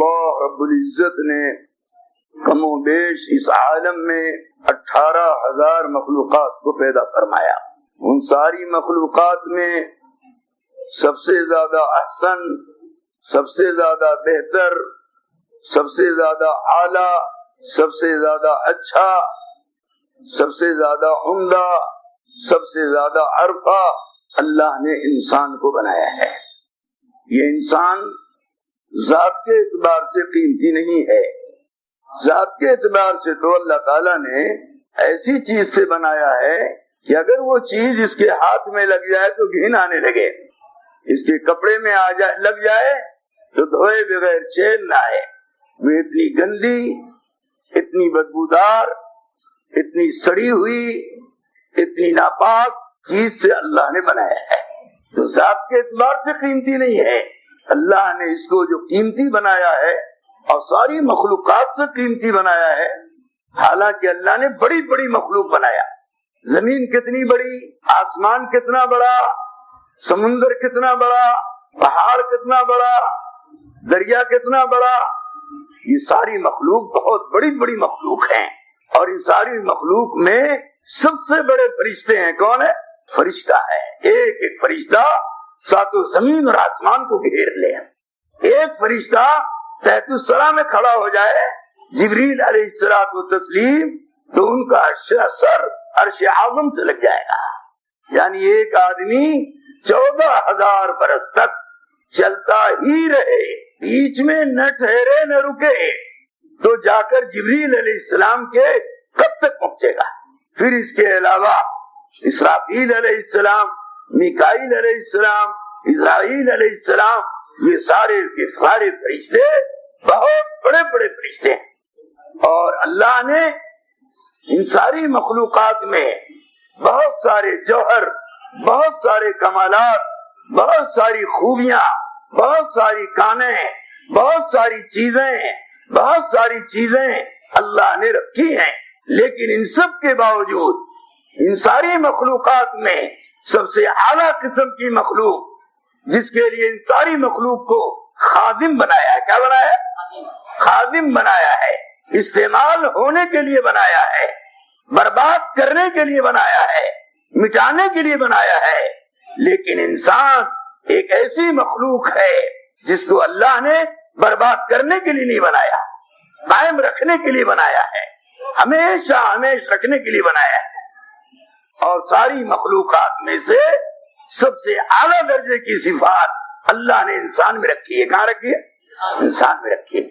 اللہ رب العزت نے کم و بیش اس عالم میں 18,000 مخلوقات کو پیدا فرمایا. ان ساری مخلوقات میں سب سے زیادہ احسن، سب سے زیادہ بہتر، سب سے زیادہ اعلیٰ، سب سے زیادہ اچھا، سب سے زیادہ عمدہ، سب سے زیادہ عرفہ اللہ نے انسان کو بنایا ہے. یہ انسان ذات کے اعتبار سے قیمتی نہیں ہے. ذات کے اعتبار سے تو اللہ تعالیٰ نے ایسی چیز سے بنایا ہے کہ اگر وہ چیز اس کے ہاتھ میں لگ جائے تو گھن آنے لگے، اس کے کپڑے میں لگ جائے تو دھوئے بغیر چین نہ آئے. وہ اتنی گندی، اتنی بدبودار، اتنی سڑی ہوئی، اتنی ناپاک چیز سے اللہ نے بنایا ہے. تو ذات کے اعتبار سے قیمتی نہیں ہے. اللہ نے اس کو جو قیمتی بنایا ہے اور ساری مخلوقات سے قیمتی بنایا ہے. حالانکہ اللہ نے بڑی بڑی مخلوق بنایا. زمین کتنی بڑی، آسمان کتنا بڑا، سمندر کتنا بڑا، پہاڑ کتنا بڑا، دریا کتنا بڑا. یہ ساری مخلوق بہت بڑی بڑی مخلوق ہیں. اور ان ساری مخلوق میں سب سے بڑے فرشتے ہیں. کون ہے؟ فرشتہ ہے. ایک ایک فرشتہ ساتوں زمین اور آسمان کو گھیر لے. ایک فرشتہ تحت الثری میں کھڑا ہو جائے، جبریل علیہ الصلوۃ والتسلیم، تو ان کا سر عرش اعظم سے لگ جائے گا. یعنی ایک آدمی 14,000 برس تک چلتا ہی رہے، بیچ میں نہ ٹھہرے نہ رکے، تو جا کر جبریل علیہ السلام کے کب تک پہنچے گا. پھر اس کے علاوہ اسرافیل علیہ السلام، میکائیل علیہ السلام، اسرائیل علیہ السلام، یہ سارے کے سارے فرشتے بہت بڑے بڑے فرشتے ہیں. اور اللہ نے ان ساری مخلوقات میں بہت سارے جوہر، بہت سارے کمالات، بہت ساری خوبیاں، بہت ساری کانیں، بہت ساری چیزیں اللہ نے رکھی ہیں. لیکن ان سب کے باوجود ان ساری مخلوقات میں سب سے اعلیٰ قسم کی مخلوق، جس کے لیے ان ساری مخلوق کو خادم بنایا ہے. کیا بنایا ہے؟ خادم بنایا ہے. استعمال ہونے کے لیے بنایا ہے، برباد کرنے کے لیے بنایا ہے، مٹانے کے لیے بنایا ہے. لیکن انسان ایک ایسی مخلوق ہے جس کو اللہ نے برباد کرنے کے لیے نہیں بنایا، قائم رکھنے کے لیے بنایا ہے، ہمیشہ رکھنے کے لیے بنایا ہے. اور ساری مخلوقات میں سے سب سے اعلیٰ درجے کی صفات اللہ نے انسان میں رکھی ہے. کہاں رکھی ہے؟ انسان میں رکھی ہے.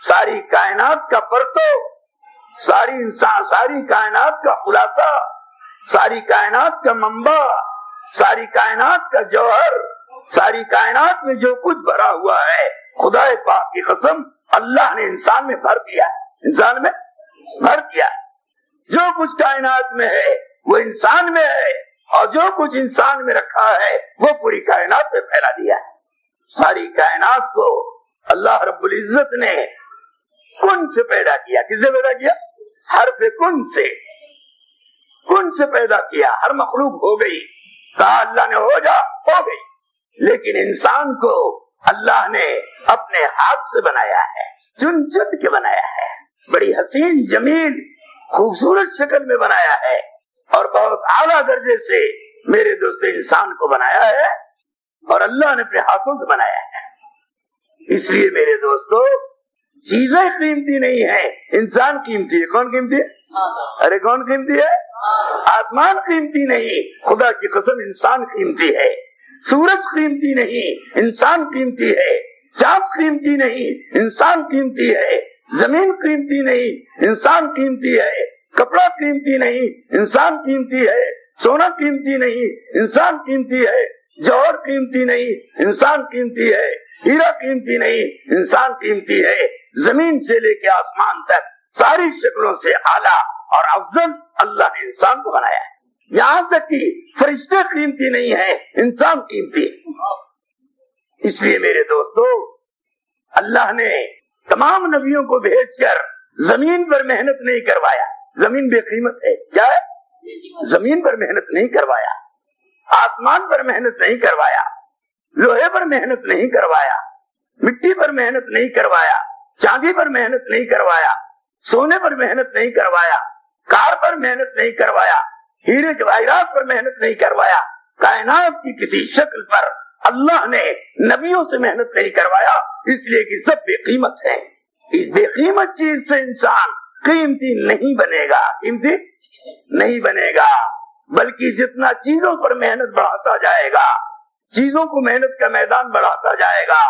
ساری کائنات کا پرتو، ساری کائنات کا خلاصہ، ساری کائنات کا منبع، ساری کائنات کا جوہر، ساری کائنات میں جو کچھ بھرا ہوا ہے، خدا پاک کی قسم اللہ نے انسان میں بھر دیا. انسان میں بھر دیا. جو کچھ کائنات میں ہے وہ انسان میں ہے، اور جو کچھ انسان میں رکھا ہے وہ پوری کائنات میں پھیلا دیا ہے. ساری کائنات کو اللہ رب العزت نے کن سے پیدا کیا. کس سے پیدا کیا؟ حرف کن سے پیدا کیا. ہر مخلوق ہو گئی، کہا اللہ نے ہو جا، ہو گئی. لیکن انسان کو اللہ نے اپنے ہاتھ سے بنایا ہے، چن چن کے بنایا ہے، بڑی حسین جمیل خوبصورت شکل میں بنایا ہے، اور بہت اعلیٰ درجے سے میرے دوست انسان کو بنایا ہے، اور اللہ نے اپنے ہاتھوں سے بنایا ہے. اس لیے میرے دوستو، چیزیں قیمتی نہیں ہیں، انسان قیمتی ہے. کون قیمتی ہے؟ ارے کون قیمتی ہے؟ آسمان قیمتی نہیں، خدا کی قسم انسان قیمتی ہے. سورج قیمتی نہیں، انسان قیمتی ہے. چاند قیمتی نہیں، انسان قیمتی ہے. زمین قیمتی نہیں، انسان قیمتی ہے. کپڑا قیمتی نہیں، انسان قیمتی ہے. سونا قیمتی نہیں، انسان قیمتی ہے. جوہر قیمتی نہیں، انسان قیمتی ہے. ہیرا قیمتی نہیں، انسان قیمتی ہے. زمین سے لے کے آسمان تک ساری شکلوں سے اعلیٰ اور افضل اللہ نے انسان کو بنایا ہے. یہاں تک کہ فرشتے قیمتی نہیں ہیں، انسان قیمتی ہے. اس لیے میرے دوستو، اللہ نے تمام نبیوں کو بھیج کر زمین پر محنت نہیں کروایا. زمین بے قیمت ہے. کیا ہے؟ زمین پر محنت نہیں کروایا، آسمان پر محنت نہیں کروایا، لوہے پر محنت نہیں کروایا، مٹی پر محنت نہیں کروایا، چاندی پر محنت نہیں کروایا، سونے پر محنت نہیں کروایا، کار پر محنت نہیں کروایا، ہیرے جواہرات پر محنت نہیں کروایا، کائنات کی کسی شکل پر اللہ نے نبیوں سے محنت نہیں کروایا، اس لیے کہ سب بے قیمت ہیں۔ اس بے قیمت چیز سے انسان قیمتی نہیں بنے گا، قیمتی نہیں بنے گا، بلکہ جتنا چیزوں پر محنت بڑھاتا جائے گا، چیزوں کو محنت کا میدان بڑھاتا جائے گا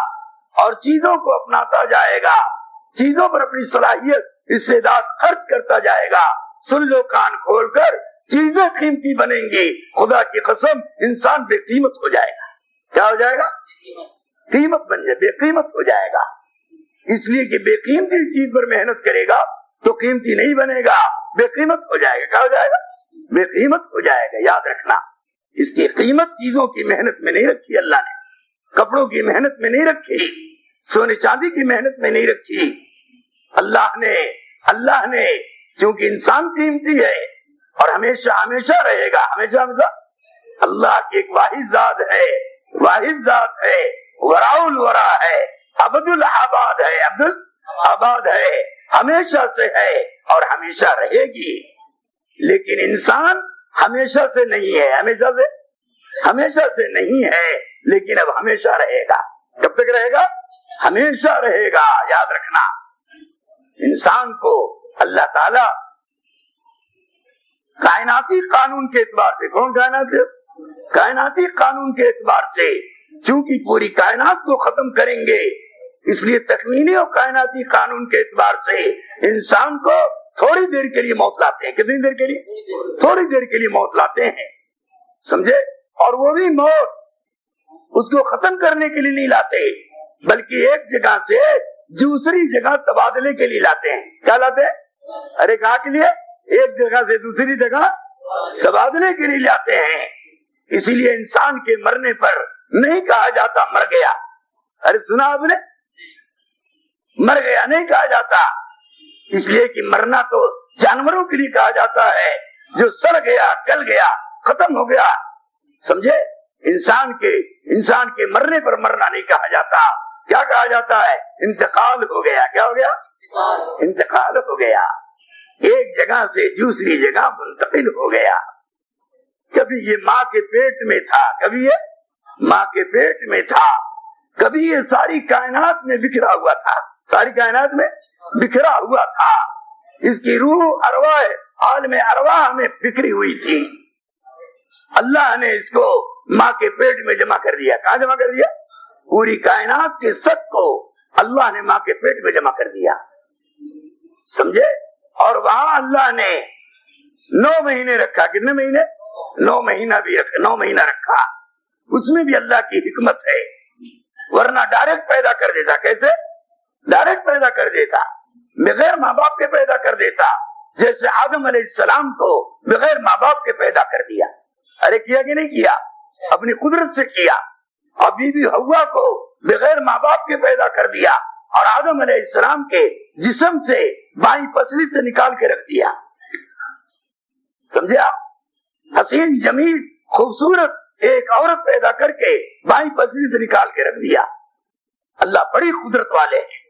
اور چیزوں کو اپناتا جائے گا، چیزوں پر اپنی صلاحیت استعداد خرچ کرتا جائے گا، سن لو کان کھول کر، چیزیں قیمتی بنیں گی، خدا کی قسم انسان بے قیمت ہو جائے گا۔ کیا ہو جائے گا؟ قیمت بن جائے، بے قیمت ہو جائے گا۔ اس لیے کہ بے قیمتی چیز پر محنت کرے گا تو قیمتی نہیں بنے گا، بے قیمت ہو جائے گا۔ کیا ہو جائے گا؟ بے قیمت ہو جائے گا۔ یاد رکھنا، اس کی قیمت چیزوں کی محنت میں نہیں رکھی، اللہ نے کپڑوں کی محنت میں نہیں رکھی، سونے چاندی کی محنت میں نہیں رکھی، اللہ نے چونکہ انسان قیمتی ہے اور ہمیشہ ہمیشہ رہے گا، ہمیشہ ہمیشہ اللہ کی ایک واحد ذات ہے، واحد ذات ہے، وراء الورا ہے، عبد العباد ہے، عبد العباد ہے، ہمیشہ سے ہے اور ہمیشہ رہے گی۔ لیکن انسان ہمیشہ سے نہیں ہے، ہمیشہ سے نہیں ہے، لیکن اب ہمیشہ رہے گا۔ کب تک رہے گا؟ ہمیشہ رہے گا۔ یاد رکھنا، انسان کو اللہ تعالی کائناتی قانون کے اعتبار سے، کون کائناتی قانون کے اعتبار سے، چونکہ پوری کائنات کو ختم کریں گے، اس لیے تکوینی اور کائناتی قانون کے اعتبار سے انسان کو تھوڑی دیر کے لیے موت لاتے ہیں۔ کتنی دیر کے لیے؟ تھوڑی دیر کے لیے موت لاتے ہیں، سمجھے؟ اور وہ بھی موت اس کو ختم کرنے کے لیے نہیں لاتے، بلکہ ایک جگہ سے دوسری جگہ تبادلے کے لیے لاتے ہیں۔ کیا لاتے ہیں؟ ارے کہاں کے لیے؟ ایک جگہ سے دوسری جگہ تبادلے کے لیے لاتے ہیں۔ اسی لیے انسان کے مرنے پر نہیں کہا جاتا مر گیا۔ ارے سنا آپ نے؟ مر گیا نہیں کہا جاتا، اس لیے کہ مرنا تو جانوروں کے لیے کہا جاتا ہے، جو سڑ گیا، گل گیا، ختم ہو گیا، سمجھے؟ انسان کے مرنے پر مرنا نہیں کہا جاتا۔ کیا کہا جاتا ہے؟ انتقال ہو گیا۔ کیا ہو گیا؟ انتقال ہو گیا، ایک جگہ سے دوسری جگہ منتقل ہو گیا۔ کبھی یہ ماں کے پیٹ میں تھا، کبھی یہ ماں کے پیٹ میں تھا، کبھی یہ ساری کائنات میں بکھرا ہوا تھا، ساری کائنات میں بکھرا ہوا تھا، اس کی روح ارواح عالم ارواح میں بکھری ہوئی تھی۔ اللہ نے اس کو ماں کے پیٹ میں جمع کر دیا۔ کہاں جمع کر دیا؟ پوری کائنات کے سچ کو اللہ نے ماں کے پیٹ میں جمع کر دیا، سمجھے؟ اور وہاں اللہ نے 9 مہینے رکھا۔ کتنے مہینے؟ 9 مہینہ بھی رکھا، 9 مہینہ رکھا۔ اس میں بھی اللہ کی حکمت ہے، ورنہ ڈائریکٹ پیدا کر دیتا۔ کیسے؟ ڈائریکٹ پیدا کر دیتا، بغیر ماں باپ کے پیدا کر دیتا، جیسے آدم علیہ السلام کو بغیر ماں باپ کے پیدا کر دیا۔ ارے کیا کہ نہیں کیا؟ اپنی قدرت سے کیا۔ اور بی بی حوا کو بغیر ماں باپ کے پیدا کر دیا اور آدم علیہ السلام کے جسم سے بائیں پسلی سے نکال کے رکھ دیا، سمجھا؟ حسین جمیل خوبصورت ایک عورت پیدا کر کے بائیں پسلی سے نکال کے رکھ دیا۔ اللہ بڑی قدرت والے ہیں،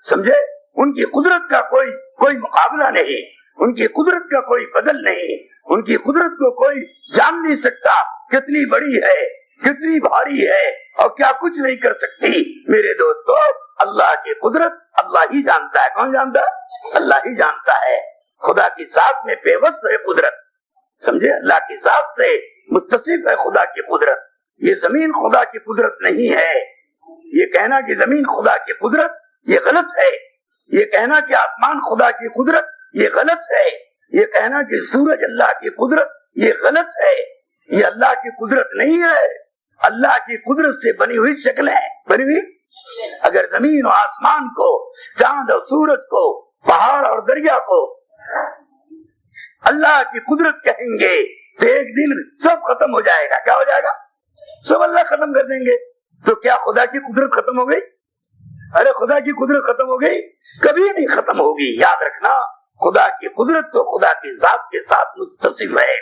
سمجھے؟ ان کی قدرت کا کوئی مقابلہ نہیں، ان کی قدرت کا کوئی بدل نہیں، ان کی قدرت کو کوئی جان نہیں سکتا کتنی بڑی ہے، کتنی بھاری ہے اور کیا کچھ نہیں کر سکتی۔ میرے دوستو، اللہ کی قدرت اللہ ہی جانتا ہے۔ کون جانتا ہے؟ اللہ ہی جانتا ہے۔ خدا کی ذات میں پیوست ہے قدرت، سمجھے؟ اللہ کی ذات سے متصف ہے خدا کی قدرت۔ یہ زمین خدا کی قدرت نہیں ہے، یہ کہنا کہ زمین خدا کی قدرت یہ غلط ہے، یہ کہنا کہ آسمان خدا کی قدرت یہ غلط ہے، یہ کہنا کہ سورج اللہ کی قدرت یہ غلط ہے۔ یہ اللہ کی قدرت نہیں ہے، اللہ کی قدرت سے بنی ہوئی شکلیں، بنی ہوئی۔ اگر زمین و آسمان کو، چاند اور سورج کو، پہاڑ اور دریا کو اللہ کی قدرت کہیں گے تو ایک دن سب ختم ہو جائے گا۔ کیا ہو جائے گا؟ سب اللہ ختم کر دیں گے۔ تو کیا خدا کی قدرت ختم ہو گئی؟ ارے خدا کی قدرت ختم ہو گئی؟ کبھی نہیں ختم ہوگی۔ یاد رکھنا، خدا کی قدرت تو خدا کی ذات کے ساتھ متصف ہے۔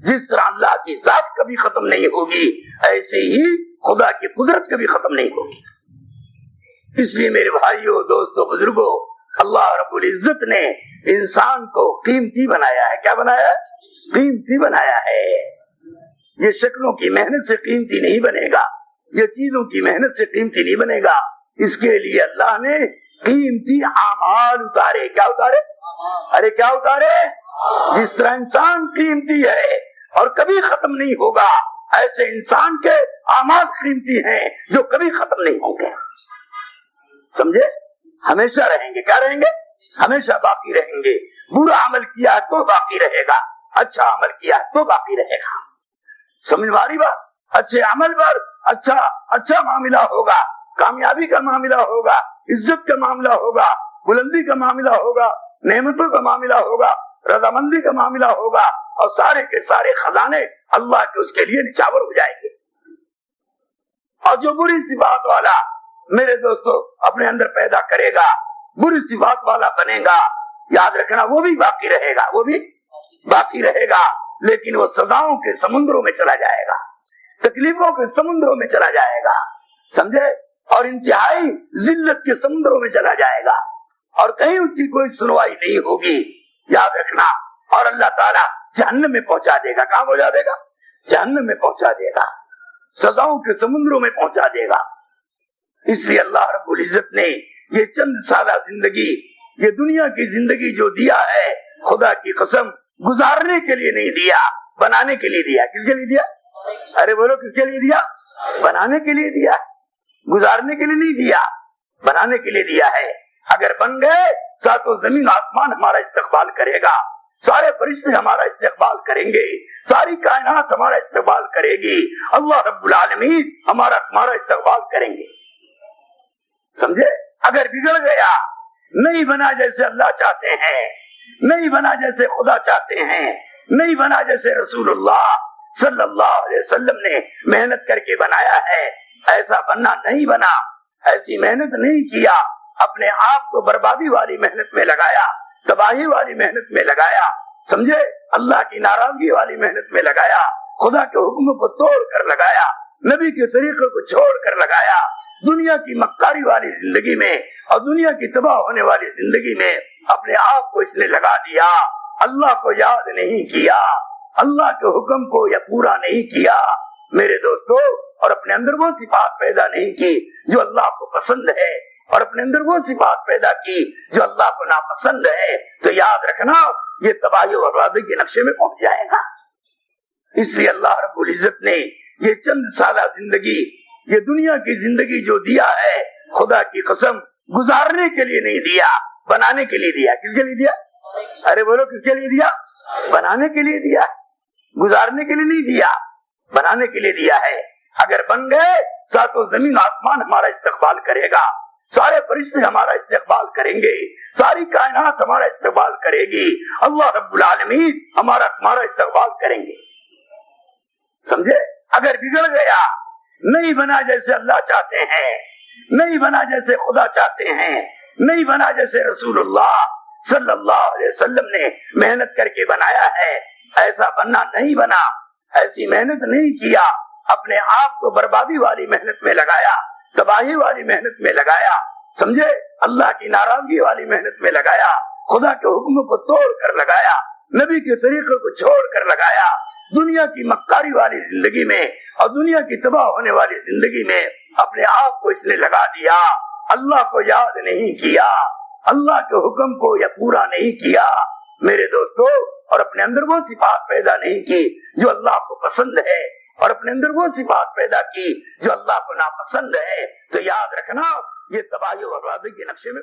جس طرح اللہ کی ذات کبھی ختم نہیں ہوگی، ایسے ہی خدا کی قدرت کبھی ختم نہیں ہوگی۔ اس لیے میرے بھائیوں، دوستوں، بزرگوں، اللہ رب العزت نے انسان کو قیمتی بنایا ہے۔ کیا بنایا ہے؟ قیمتی بنایا ہے۔ یہ شکلوں کی محنت سے قیمتی نہیں بنے گا، یہ چیزوں کی محنت سے قیمتی نہیں بنے گا۔ اس کے لیے اللہ نے قیمتی اعمال اتارے۔ کیا اتارے؟ ارے کیا اتارے؟ جس طرح انسان قیمتی ہے اور کبھی ختم نہیں ہوگا، ایسے انسان کے اعمال قیمتی ہیں جو کبھی ختم نہیں ہوں گے۔ سمجھے؟ ہمیشہ رہیں گے۔ کیا رہیں گے؟ ہمیشہ باقی رہیں گے۔ برا عمل کیا تو باقی رہے گا، اچھا عمل کیا تو باقی رہے گا۔ سمجھ میں آ رہی بات؟ اچھے عمل پر اچھا معاملہ ہوگا، کامیابی کا معاملہ ہوگا، عزت کا معاملہ ہوگا، بلندی کا معاملہ ہوگا، نعمتوں کا معاملہ ہوگا، رضامندی کا معاملہ ہوگا، اور سارے کے سارے خزانے اللہ کے اس کے لیے نچھاور ہو جائیں گے۔ اور جو بری صفات والا میرے دوستو اپنے اندر پیدا کرے گا، بری صفات والا بنے گا، یاد رکھنا وہ بھی باقی رہے گا، وہ بھی باقی رہے گا، لیکن وہ سزاؤں کے سمندروں میں چلا جائے گا، تکلیفوں کے سمندروں میں چلا جائے گا، سمجھے؟ اور انتہائی ذلت کے سمندروں میں چلا جائے گا، اور کہیں اس کی کوئی سنوائی نہیں ہوگی، یاد رکھنا۔ اور اللہ تعالیٰ جہنم میں پہنچا دے گا۔ کہاں پہنچا دے گا؟ جہنم میں پہنچا دے گا، سزاؤں کے سمندروں میں پہنچا دے گا۔ اس لیے اللہ رب العزت نے یہ چند سالہ زندگی، یہ دنیا کی زندگی جو دیا ہے، خدا کی قسم گزارنے کے لیے نہیں دیا، بنانے کے لیے دیا۔ کس کے لیے دیا؟ ارے بولو، کس کے لیے دیا؟ بنانے کے لیے دیا، گزارنے کے لیے نہیں دیا، بنانے کے لیے دیا ہے۔ اگر بن گئے ساتوں زمین آسمان ہمارا استقبال کرے گا، سارے فرشتے ہمارا استقبال کریں گے، ساری کائنات ہمارا استقبال کرے گی، اللہ رب العالمین ہمارا استقبال کریں گے۔ سمجھے؟ اگر بگڑ گیا، نہیں بنا جیسے اللہ چاہتے ہیں، نہیں بنا جیسے خدا چاہتے ہیں، نہیں بنا جیسے رسول اللہ صلی اللہ علیہ وسلم نے محنت کر کے بنایا ہے، ایسا بننا نہیں بنا، ایسی محنت نہیں کیا، اپنے آپ کو بربادی والی محنت میں لگایا، تباہی والی محنت میں لگایا، سمجھے؟ اللہ کی ناراضگی والی محنت میں لگایا، خدا کے حکم کو توڑ کر لگایا، نبی کے طریقے کو چھوڑ کر لگایا، دنیا کی مکاری والی زندگی میں اور دنیا کی تباہ ہونے والی زندگی میں اپنے آپ کو اس نے لگا دیا، اللہ کو یاد نہیں کیا، اللہ کے حکم کو یا پورا نہیں کیا میرے دوستو، اور اپنے اندر وہ صفات پیدا نہیں کی جو اللہ کو پسند ہے، اور اپنے اندر وہ صفات پیدا کی جو اللہ کو ناپسند ہے، تو یاد رکھنا یہ تباہی اور بربادی کے نقشے میں پہنچ جائے گا۔ اس لیے اللہ رب العزت نے یہ چند سالہ زندگی، یہ دنیا کی زندگی جو دیا ہے، خدا کی قسم گزارنے کے لیے نہیں دیا، بنانے کے لیے دیا۔ کس کے لیے دیا؟ ارے بولو، کس کے لیے دیا؟ بنانے کے لیے دیا، گزارنے کے لیے نہیں دیا، بنانے کے لیے دیا ہے۔ اگر بن گئے ساتوں زمین آسمان ہمارا استقبال کرے گا، سارے فرشتے ہمارا استقبال کریں گے، ساری کائنات ہمارا استقبال کرے گی، اللہ رب العالمین ہمارا استقبال کریں گے۔ سمجھے؟ اگر بگڑ گیا، نہیں بنا جیسے اللہ چاہتے ہیں، نہیں بنا جیسے خدا چاہتے ہیں، نہیں بنا جیسے رسول اللہ صلی اللہ علیہ وسلم نے محنت کر کے بنایا ہے، ایسا بننا نہیں بنا، ایسی محنت نہیں کیا، اپنے آپ کو بربادی والی محنت میں لگایا، تباہی والی محنت میں لگایا، سمجھے؟ اللہ کی ناراضگی والی محنت میں لگایا، خدا کے حکم کو توڑ کر لگایا، نبی کے طریقے کو چھوڑ کر لگایا، دنیا کی مکاری والی زندگی میں اور دنیا کی تباہ ہونے والی زندگی میں اپنے آپ کو اس نے لگا دیا، اللہ کو یاد نہیں کیا، اللہ کے حکم کو یا پورا نہیں کیا میرے دوستو، اور اپنے اندر وہ صفات پیدا نہیں کی جو اللہ کو پسند ہے، اور اپنے اندر وہ صفات پیدا کی جو اللہ کو ناپسند ہے، تو یاد رکھنا یہ تباہی اور بربادی کے نقشے میں